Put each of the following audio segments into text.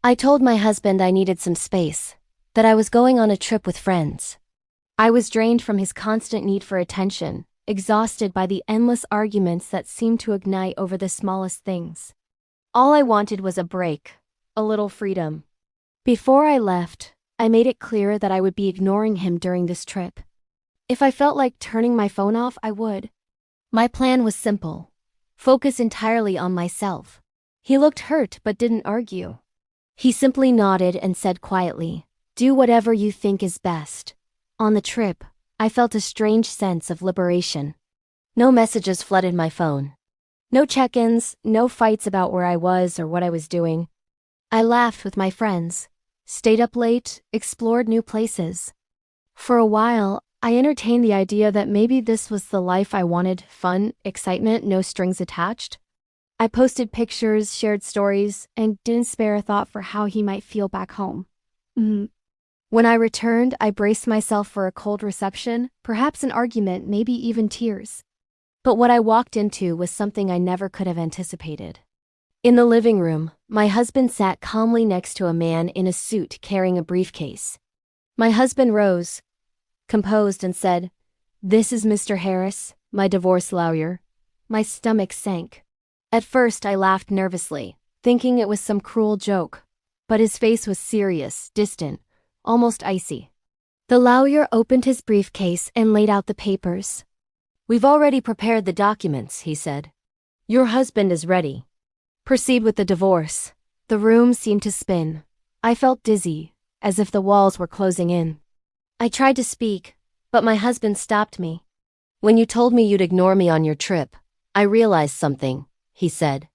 I told my husband I needed some space, that I was going on a trip with friends. I was drained from his constant need for attention, exhausted by the endless arguments that seemed to ignite over the smallest things. All I wanted was a break, a little freedom. Before I left, I made it clear that I would be ignoring him during this trip. If I felt like turning my phone off, I would. My plan was simple: focus entirely on myself. He looked hurt but didn't argue. He simply nodded and said quietly, "Do whatever you think is best." On the trip, I felt a strange sense of liberation. No messages flooded my phone. No check-ins, no fights about where I was or what I was doing. I laughed with my friends, stayed up late, explored new places. For a while, I entertained the idea that maybe this was the life I wanted: fun, excitement, no strings attached. I posted pictures, shared stories, and didn't spare a thought for how he might feel back home. When I returned, I braced myself for a cold reception, perhaps an argument, maybe even tears. But what I walked into was something I never could have anticipated. In the living room, my husband sat calmly next to a man in a suit carrying a briefcase. My husband rose, composed, and said, "This is Mr. Harris, my divorce lawyer." My stomach sank. At first, I laughed nervously, thinking it was some cruel joke, but his face was serious, distant, almost icy. The lawyer opened his briefcase and laid out the papers. "We've already prepared the documents," he said. "Your husband is ready. Proceed with the divorce." The room seemed to spin. I felt dizzy, as if the walls were closing in. I tried to speak, but my husband stopped me. "When you told me you'd ignore me on your trip, I realized something," he said.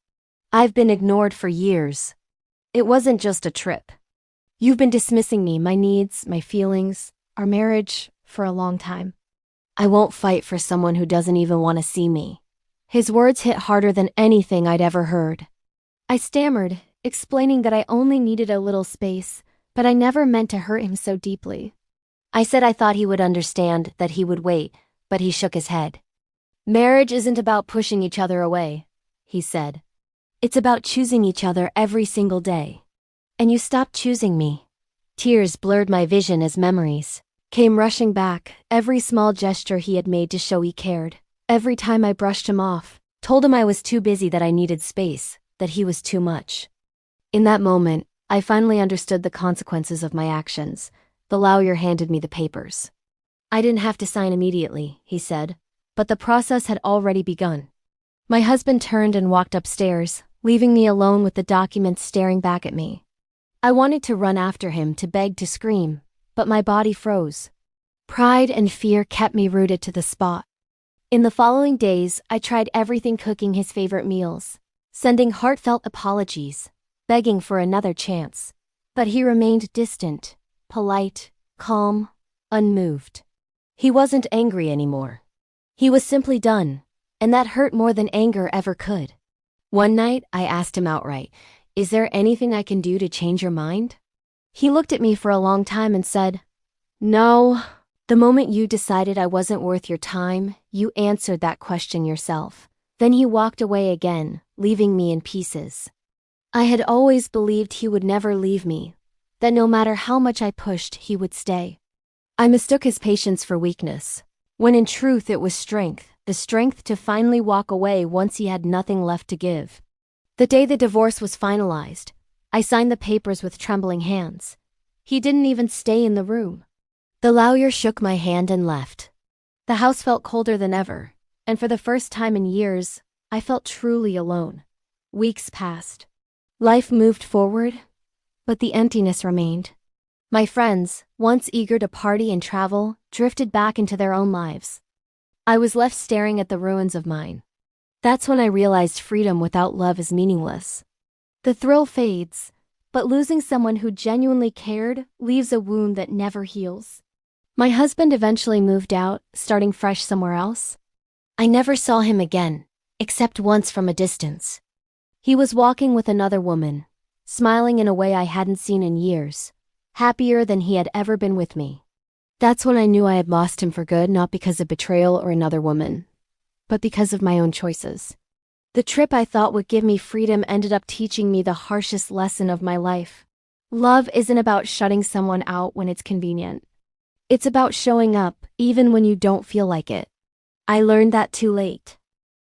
"I've been ignored for years. It wasn't just a trip. You've been dismissing me, my needs, my feelings, our marriage, for a long time. I won't fight for someone who doesn't even want to see me." His words hit harder than anything I'd ever heard. I stammered, explaining that I only needed a little space, but I never meant to hurt him so deeply. I said I thought he would understand, that he would wait, but he shook his head. "Marriage isn't about pushing each other away," he said. "It's about choosing each other every single day. And you stopped choosing me." Tears blurred my vision as memories came rushing back, every small gesture he had made to show he cared. Every time I brushed him off, told him I was too busy, that I needed space, that he was too much. In that moment, I finally understood the consequences of my actions. The lawyer handed me the papers. "I didn't have to sign immediately," he said, but the process had already begun. My husband turned and walked upstairs, leaving me alone with the documents staring back at me. I wanted to run after him, to beg, to scream, but my body froze. Pride and fear kept me rooted to the spot. In the following days, I tried everything: cooking his favorite meals, sending heartfelt apologies, begging for another chance. But he remained distant, polite, calm, unmoved. He wasn't angry anymore. He was simply done, and that hurt more than anger ever could. One night, I asked him outright, "Is there anything I can do to change your mind?" He looked at me for a long time and said, "No. The moment you decided I wasn't worth your time, you answered that question yourself." Then he walked away again, leaving me in pieces. I had always believed he would never leave me, that no matter how much I pushed, he would stay. I mistook his patience for weakness, when in truth it was strength, the strength to finally walk away once he had nothing left to give. The day the divorce was finalized, I signed the papers with trembling hands. He didn't even stay in the room. The lawyer shook my hand and left. The house felt colder than ever, and for the first time in years, I felt truly alone. Weeks passed. Life moved forward, but the emptiness remained. My friends, once eager to party and travel, drifted back into their own lives. I was left staring at the ruins of mine. That's when I realized freedom without love is meaningless. The thrill fades, but losing someone who genuinely cared leaves a wound that never heals. My husband eventually moved out, starting fresh somewhere else. I never saw him again, except once from a distance. He was walking with another woman, smiling in a way I hadn't seen in years, happier than he had ever been with me. That's when I knew I had lost him for good, not because of betrayal or another woman, but because of my own choices. The trip I thought would give me freedom ended up teaching me the harshest lesson of my life. Love isn't about shutting someone out when it's convenient. It's about showing up, even when you don't feel like it. I learned that too late.